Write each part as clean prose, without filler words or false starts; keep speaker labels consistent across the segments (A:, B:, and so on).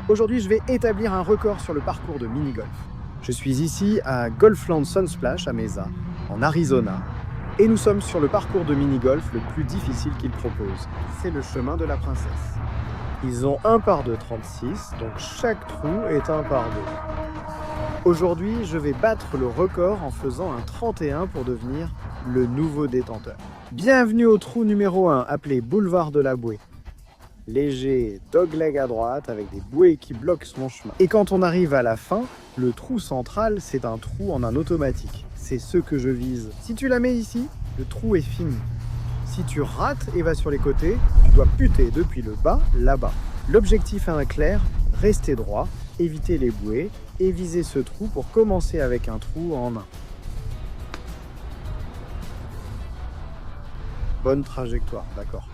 A: Aujourd'hui, je vais établir un record sur le parcours de mini-golf. Je suis ici à Golfland Sunsplash à Mesa, en Arizona, et nous sommes sur le parcours de mini-golf le plus difficile qu'ils proposent. C'est le chemin de la princesse. Ils ont un par 2 36, donc chaque trou est un par 2. Aujourd'hui, je vais battre le record en faisant un 31 pour devenir le nouveau détenteur. Bienvenue au trou numéro 1, appelé Boulevard de la Bouée. Léger dogleg à droite avec des bouées qui bloquent mon chemin. Et quand on arrive à la fin, le trou central, c'est un trou en un automatique. C'est ce que je vise. Si tu la mets ici, le trou est fini. Si tu rates et vas sur les côtés, tu dois puter depuis le bas, là-bas. L'objectif est un clair, rester droit, éviter les bouées et viser ce trou pour commencer avec un trou en main. Bonne trajectoire, d'accord.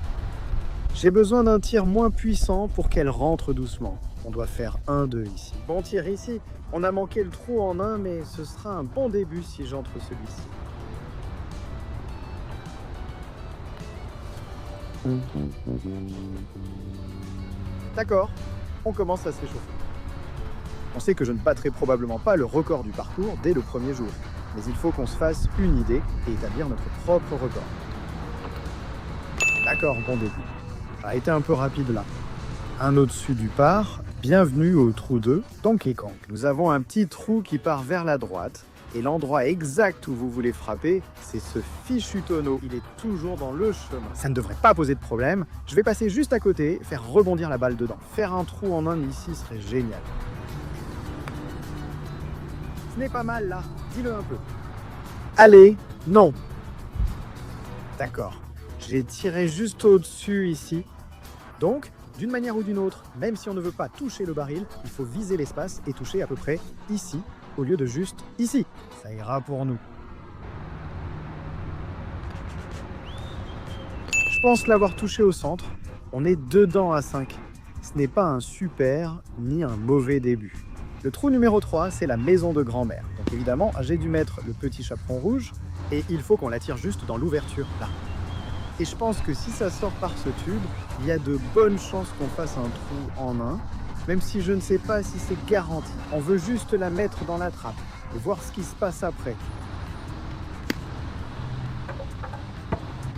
A: J'ai besoin d'un tir moins puissant pour qu'elle rentre doucement. On doit faire 1-2 ici. Bon tir ici. On a manqué le trou en 1, mais ce sera un bon début si j'entre celui-ci. D'accord, on commence à s'échauffer. On sait que je ne battrai probablement pas le record du parcours dès le premier jour, mais il faut qu'on se fasse une idée et établir notre propre record. D'accord, bon début. Ça a été un peu rapide là. Un au-dessus du par, bienvenue au trou 2, Donkey Kong. Nous avons un petit trou qui part vers la droite, et l'endroit exact où vous voulez frapper, c'est ce fichu tonneau. Il est toujours dans le chemin. Ça ne devrait pas poser de problème. Je vais passer juste à côté, faire rebondir la balle dedans. Faire un trou en un ici serait génial. Ce n'est pas mal là, dis-le un peu. Allez, non. D'accord. J'ai tiré juste au-dessus ici. Donc, d'une manière ou d'une autre, même si on ne veut pas toucher le baril, il faut viser l'espace et toucher à peu près ici, au lieu de juste ici. Ça ira pour nous. Je pense l'avoir touché au centre. On est dedans à 5. Ce n'est pas un super ni un mauvais début. Le trou numéro 3, c'est la maison de grand-mère. Donc évidemment, j'ai dû mettre le petit chaperon rouge et il faut qu'on la tire juste dans l'ouverture là. Et je pense que si ça sort par ce tube, il y a de bonnes chances qu'on fasse un trou en un, même si je ne sais pas si c'est garanti. On veut juste la mettre dans la trappe et voir ce qui se passe après.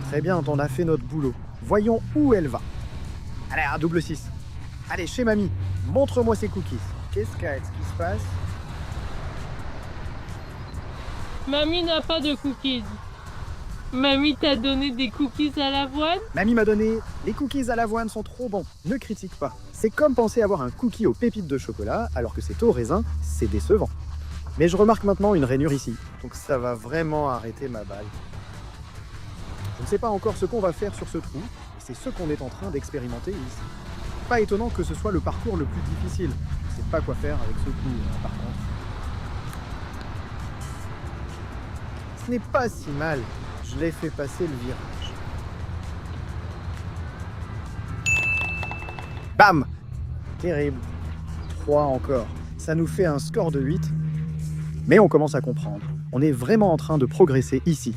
A: Très bien, on a fait notre boulot. Voyons où elle va. Allez, un double 6. Allez, chez mamie, montre-moi ces cookies. Qu'est-ce qui se passe?
B: Mamie n'a pas de cookies. Mamie t'a donné des cookies à l'avoine?
A: Mamie m'a donné, les cookies à l'avoine sont trop bons, ne critique pas. C'est comme penser avoir un cookie aux pépites de chocolat alors que c'est au raisin, c'est décevant. Mais je remarque maintenant une rainure ici, donc ça va vraiment arrêter ma balle. Je ne sais pas encore ce qu'on va faire sur ce trou, et c'est ce qu'on est en train d'expérimenter ici. Pas étonnant que ce soit le parcours le plus difficile. Je ne sais pas quoi faire avec ce trou, par contre. Ce n'est pas si mal. Je l'ai fait passer le virage. Bam! Terrible. 3 encore. Ça nous fait un score de 8. Mais on commence à comprendre. On est vraiment en train de progresser ici.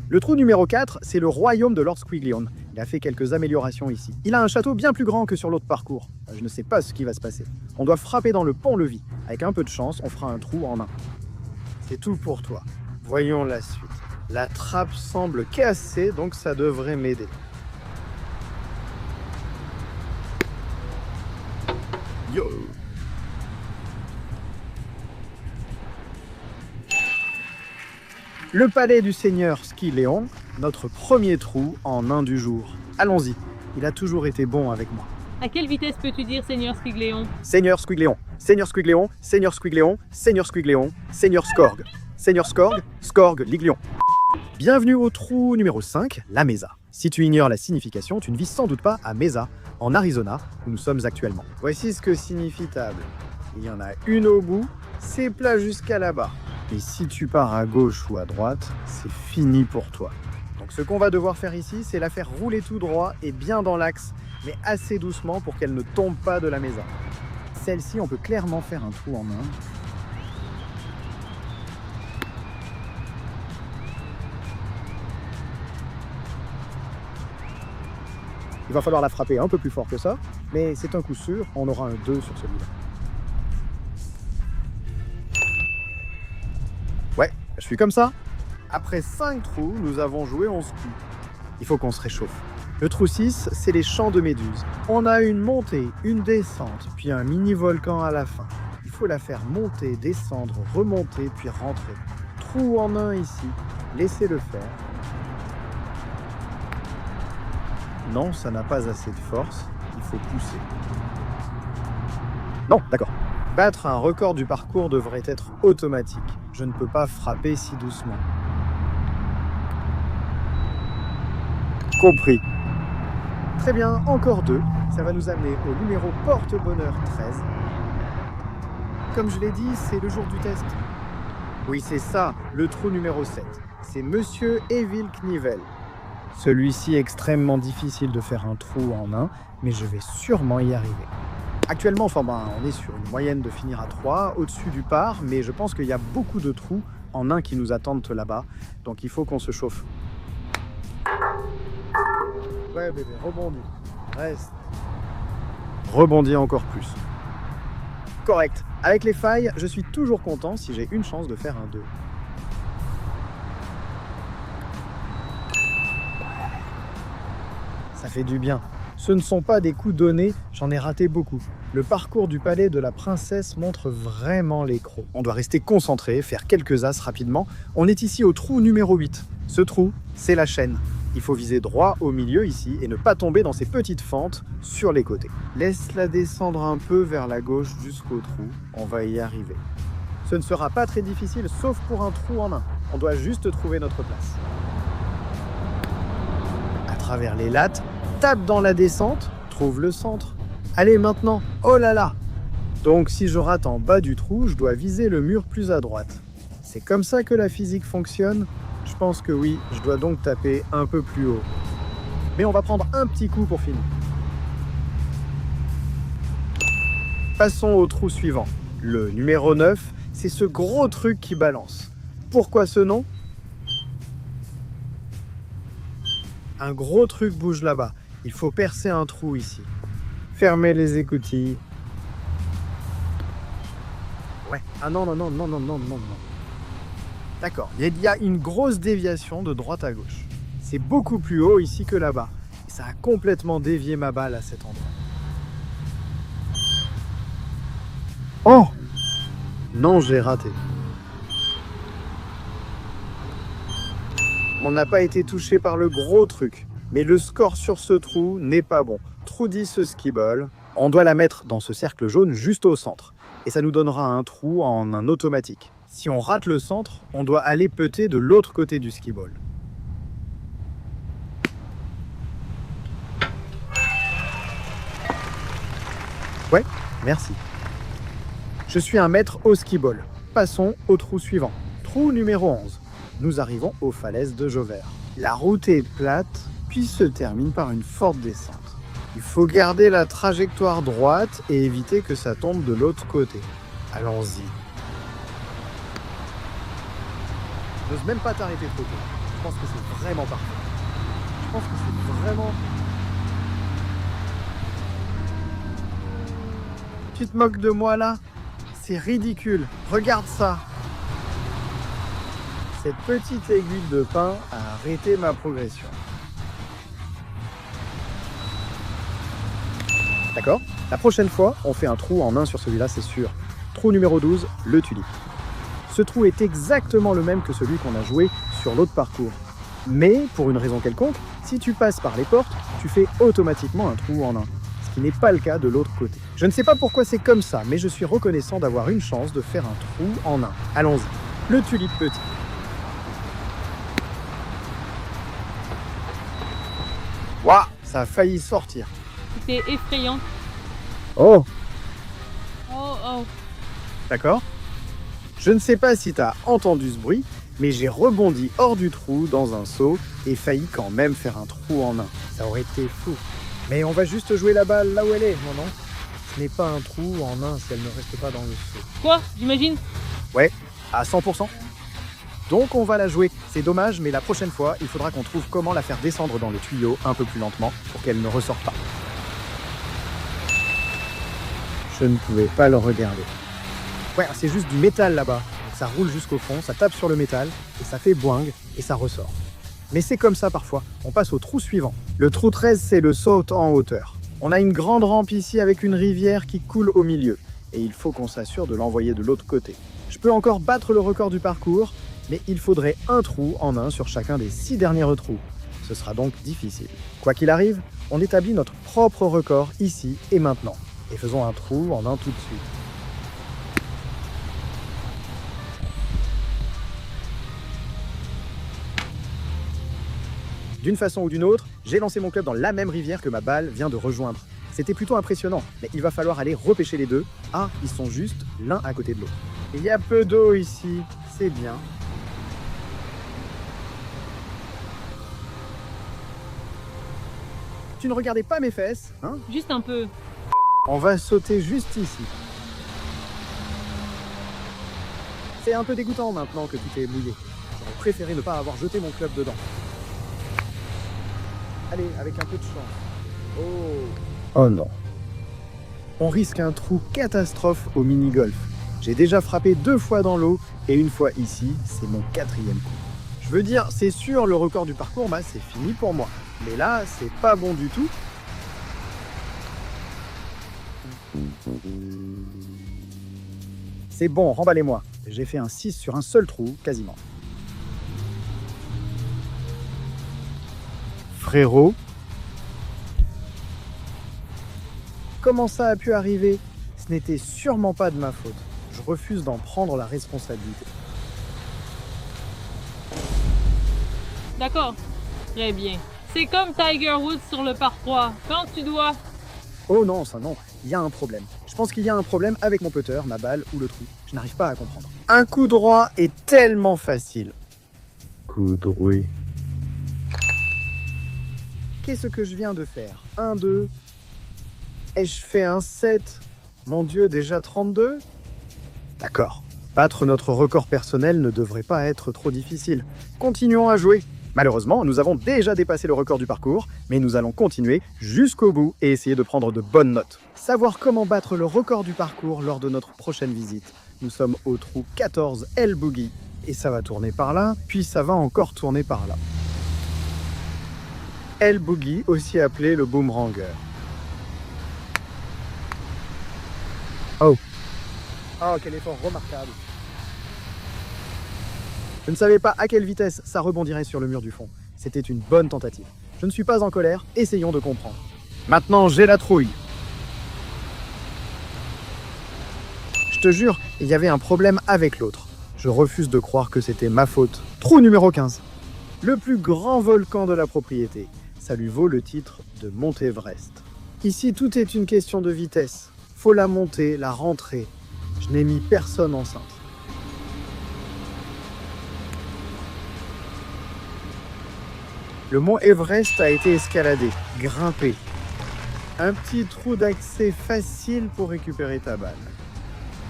A: Le trou numéro 4, c'est le royaume de Lord Squiglione. Il a fait quelques améliorations ici. Il a un château bien plus grand que sur l'autre parcours. Je ne sais pas ce qui va se passer. On doit frapper dans le pont-levis. Avec un peu de chance, on fera un trou en un. C'est tout pour toi. Voyons la suite. La trappe semble cassée, donc ça devrait m'aider. Yo! Le palais du seigneur Squiglione, notre premier trou en un du jour. Allons-y, il a toujours été bon avec moi.
B: À quelle vitesse peux-tu dire Seigneur Squiglione?
A: Seigneur Squiglione, Seigneur Squiglione, Seigneur Squiglione, Seigneur Squiglione, Seigneur Scorg. Seigneur Scorg, Scorg Liglion. Bienvenue au trou numéro 5, la Mesa. Si tu ignores la signification, tu ne vis sans doute pas à Mesa, en Arizona, où nous sommes actuellement. Voici ce que signifie table. Il y en a une au bout, c'est plat jusqu'à là-bas. Et si tu pars à gauche ou à droite, c'est fini pour toi. Donc ce qu'on va devoir faire ici, c'est la faire rouler tout droit et bien dans l'axe, mais assez doucement pour qu'elle ne tombe pas de la Mesa. Celle-ci, on peut clairement faire un trou en main. Il va falloir la frapper un peu plus fort que ça, mais c'est un coup sûr, on aura un 2 sur celui-là. Ouais, je suis comme ça. Après 5 trous, nous avons joué 11 coups. Il faut qu'on se réchauffe. Le trou 6, c'est les champs de méduses. On a une montée, une descente, puis un mini-volcan à la fin. Il faut la faire monter, descendre, remonter, puis rentrer. Trou en un ici, laissez-le faire. Non, ça n'a pas assez de force, il faut pousser. Non, d'accord. Battre un record du parcours devrait être automatique. Je ne peux pas frapper si doucement. Compris. Très bien, encore 2. Ça va nous amener au numéro porte-bonheur 13. Comme je l'ai dit, c'est le jour du test. Oui, c'est ça, le trou numéro 7. C'est Monsieur Evil Knievel. Celui-ci est extrêmement difficile de faire un trou en un, mais je vais sûrement y arriver. Actuellement, on est sur une moyenne de finir à 3, au-dessus du par, mais je pense qu'il y a beaucoup de trous en un qui nous attendent là-bas, donc il faut qu'on se chauffe. Ouais bébé, rebondis. Reste. Rebondis encore plus. Correct. Avec les failles, je suis toujours content si j'ai une chance de faire un 2. Ça fait du bien. Ce ne sont pas des coups donnés, j'en ai raté beaucoup. Le parcours du palais de la princesse montre vraiment les crocs. On doit rester concentré, faire quelques as rapidement. On est ici au trou numéro 8. Ce trou, c'est la chaîne. Il faut viser droit au milieu ici et ne pas tomber dans ces petites fentes sur les côtés. Laisse-la descendre un peu vers la gauche jusqu'au trou. On va y arriver. Ce ne sera pas très difficile, sauf pour un trou en un. On doit juste trouver notre place. À travers les lattes, tape dans la descente, trouve le centre. Allez maintenant, oh là là! Donc si je rate en bas du trou, je dois viser le mur plus à droite. C'est comme ça que la physique fonctionne? Je pense que oui, je dois donc taper un peu plus haut. Mais on va prendre un petit coup pour finir. Passons au trou suivant. Le numéro 9, c'est ce gros truc qui balance. Pourquoi ce nom? Un gros truc bouge là-bas. Il faut percer un trou ici. Fermez les écoutilles. Ouais. Ah non. D'accord, il y a une grosse déviation de droite à gauche. C'est beaucoup plus haut ici que là-bas. Et ça a complètement dévié ma balle à cet endroit. Oh! Non, j'ai raté. On n'a pas été touché par le gros truc. Mais le score sur ce trou n'est pas bon. Trou 10 skiball. On doit la mettre dans ce cercle jaune juste au centre. Et ça nous donnera un trou en un automatique. Si on rate le centre, on doit aller peter de l'autre côté du skiball. Ouais, merci. Je suis un maître au skiball. Passons au trou suivant. Trou numéro 11. Nous arrivons aux falaises de Jover. La route est plate, puis se termine par une forte descente. Il faut garder la trajectoire droite et éviter que ça tombe de l'autre côté. Allons-y. N'ose même pas t'arrêter trop tôt. Je pense que c'est vraiment parfait. Je pense que c'est vraiment... Tu te moques de moi là? C'est ridicule. Regarde ça. Cette petite aiguille de pin a arrêté ma progression. D'accord? La prochaine fois, on fait un trou en un sur celui-là, c'est sûr. Trou numéro 12, le tulipe. Ce trou est exactement le même que celui qu'on a joué sur l'autre parcours. Mais, pour une raison quelconque, si tu passes par les portes, tu fais automatiquement un trou en un. Ce qui n'est pas le cas de l'autre côté. Je ne sais pas pourquoi c'est comme ça, mais je suis reconnaissant d'avoir une chance de faire un trou en un. Allons-y. Le tulipe petit. Waouh, ça a failli sortir.
B: C'était effrayant.
A: Oh,
B: Oh.
A: d'accord. Je ne sais pas si tu as entendu ce bruit, mais j'ai rebondi hors du trou dans un seau et failli quand même faire un trou en un. Ça aurait été fou. Mais on va juste jouer la balle là où elle est, non? Ce n'est pas un trou en un si elle ne reste pas dans le seau.
B: Quoi? J'imagine?
A: Ouais, à 100%. Donc on va la jouer. C'est dommage, mais la prochaine fois, il faudra qu'on trouve comment la faire descendre dans le tuyau un peu plus lentement pour qu'elle ne ressorte pas. Je ne pouvais pas le regarder. Ouais, c'est juste du métal là-bas. Donc ça roule jusqu'au fond, ça tape sur le métal, et ça fait boing, et ça ressort. Mais c'est comme ça parfois. On passe au trou suivant. Le trou 13, c'est le saut en hauteur. On a une grande rampe ici avec une rivière qui coule au milieu. Et il faut qu'on s'assure de l'envoyer de l'autre côté. Je peux encore battre le record du parcours, mais il faudrait un trou en un sur chacun des 6 derniers trous. Ce sera donc difficile. Quoi qu'il arrive, on établit notre propre record ici et maintenant. Et faisons un trou en un tout de suite. D'une façon ou d'une autre, j'ai lancé mon club dans la même rivière que ma balle vient de rejoindre. C'était plutôt impressionnant, mais il va falloir aller repêcher les deux. Ah, ils sont juste l'un à côté de l'autre. Il y a peu d'eau ici, c'est bien. Tu ne regardais pas mes fesses, hein?
B: Juste un peu.
A: On va sauter juste ici. C'est un peu dégoûtant maintenant que tout est mouillé. J'aurais préféré ne pas avoir jeté mon club dedans. Allez, avec un peu de chance. Oh non. On risque un trou catastrophe au mini-golf. J'ai déjà frappé 2 fois dans l'eau et une fois ici, c'est mon 4e coup. Je veux dire, c'est sûr, le record du parcours, bah, c'est fini pour moi. Mais là, c'est pas bon du tout. C'est bon, remballez-moi. J'ai fait un 6 sur un seul trou, quasiment. Frérot, comment ça a pu arriver? Ce n'était sûrement pas de ma faute. Je refuse d'en prendre la responsabilité.
B: D'accord. Très bien. C'est comme Tiger Woods sur le par 3. Quand tu dois...
A: Oh non, ça non, il y a un problème. Je pense qu'il y a un problème avec mon putter, ma balle ou le trou. Je n'arrive pas à comprendre. Un coup droit est tellement facile. Coup droit. Qu'est-ce que je viens de faire? 1, 2. Ai-je fait un 7? Mon Dieu, déjà 32? D'accord. Battre notre record personnel ne devrait pas être trop difficile. Continuons à jouer. Malheureusement, nous avons déjà dépassé le record du parcours, mais nous allons continuer jusqu'au bout et essayer de prendre de bonnes notes. Savoir comment battre le record du parcours lors de notre prochaine visite. Nous sommes au trou 14 El Boogie, et ça va tourner par là, puis ça va encore tourner par là. El Boogie, aussi appelé le boomerangeur. Oh, quel effort remarquable. Je ne savais pas à quelle vitesse ça rebondirait sur le mur du fond. C'était une bonne tentative. Je ne suis pas en colère, essayons de comprendre. Maintenant, j'ai la trouille. Je te jure, il y avait un problème avec l'autre. Je refuse de croire que c'était ma faute. Trou numéro 15. Le plus grand volcan de la propriété. Ça lui vaut le titre de Mont Everest. Ici, tout est une question de vitesse. Faut la monter, la rentrer. Je n'ai mis personne enceinte. Le mont Everest a été escaladé, grimpé. Un petit trou d'accès facile pour récupérer ta balle.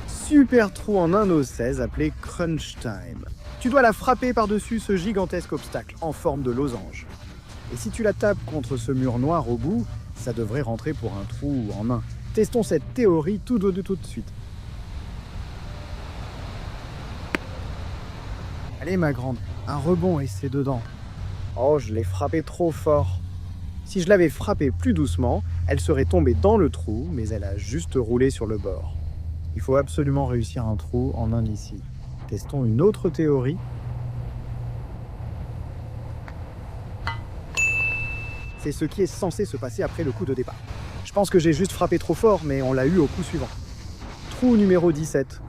A: Super trou en 1,16 appelé Crunch Time. Tu dois la frapper par-dessus ce gigantesque obstacle en forme de losange. Et si tu la tapes contre ce mur noir au bout, ça devrait rentrer pour un trou en 1. Testons cette théorie tout de suite. Allez ma grande, un rebond et c'est dedans. Oh, je l'ai frappé trop fort. Si je l'avais frappée plus doucement, elle serait tombée dans le trou, mais elle a juste roulé sur le bord. Il faut absolument réussir un trou en 1 ici. Testons une autre théorie. C'est ce qui est censé se passer après le coup de départ. Je pense que j'ai juste frappé trop fort, mais on l'a eu au coup suivant. Trou numéro 17.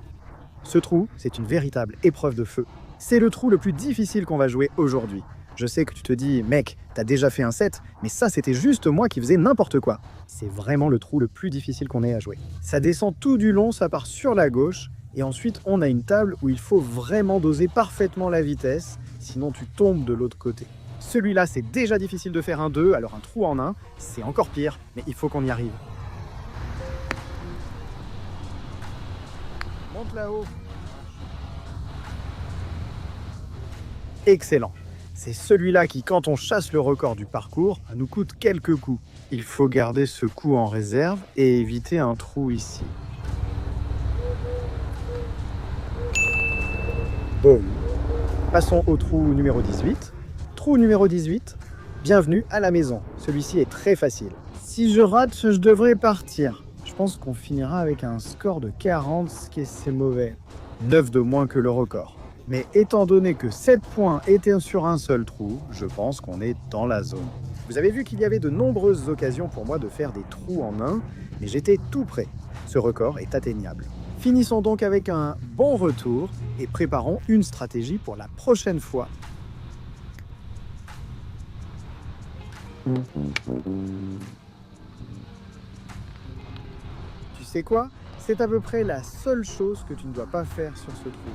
A: Ce trou, c'est une véritable épreuve de feu. C'est le trou le plus difficile qu'on va jouer aujourd'hui. Je sais que tu te dis, mec, t'as déjà fait un 7, mais ça c'était juste moi qui faisais n'importe quoi. C'est vraiment le trou le plus difficile qu'on ait à jouer. Ça descend tout du long, ça part sur la gauche, et ensuite on a une table où il faut vraiment doser parfaitement la vitesse, sinon tu tombes de l'autre côté. Celui-là c'est déjà difficile de faire un 2, alors un trou en 1, c'est encore pire, mais il faut qu'on y arrive. Monte là-haut. excellent. C'est celui-là qui, quand on chasse le record du parcours, nous coûte quelques coups. Il faut garder ce coup en réserve et éviter un trou ici. Bon. Passons au trou numéro 18. Trou numéro 18, bienvenue à la maison. Celui-ci est très facile. Si je rate, je devrais partir. Je pense qu'on finira avec un score de 40, ce qui est assez mauvais. 9 de moins que le record. Mais étant donné que 7 points étaient sur un seul trou, je pense qu'on est dans la zone. Vous avez vu qu'il y avait de nombreuses occasions pour moi de faire des trous en main, mais j'étais tout prêt. Ce record est atteignable. Finissons donc avec un bon retour et préparons une stratégie pour la prochaine fois. Tu sais quoi? C'est à peu près la seule chose que tu ne dois pas faire sur ce trou.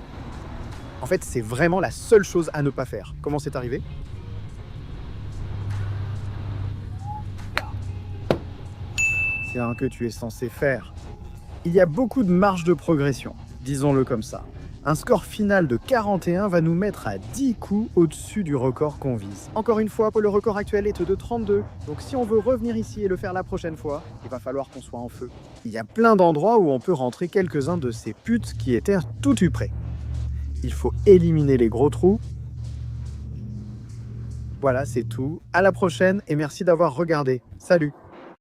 A: En fait, c'est vraiment la seule chose à ne pas faire. Comment c'est arrivé? C'est un que tu es censé faire. Il y a beaucoup de marge de progression, disons-le comme ça. Un score final de 41 va nous mettre à 10 coups au-dessus du record qu'on vise. Encore une fois, le record actuel est de 32, donc si on veut revenir ici et le faire la prochaine fois, il va falloir qu'on soit en feu. Il y a plein d'endroits où on peut rentrer quelques-uns de ces putes qui étaient tout prêts. Il faut éliminer les gros trous. Voilà, c'est tout. À la prochaine et merci d'avoir regardé. Salut!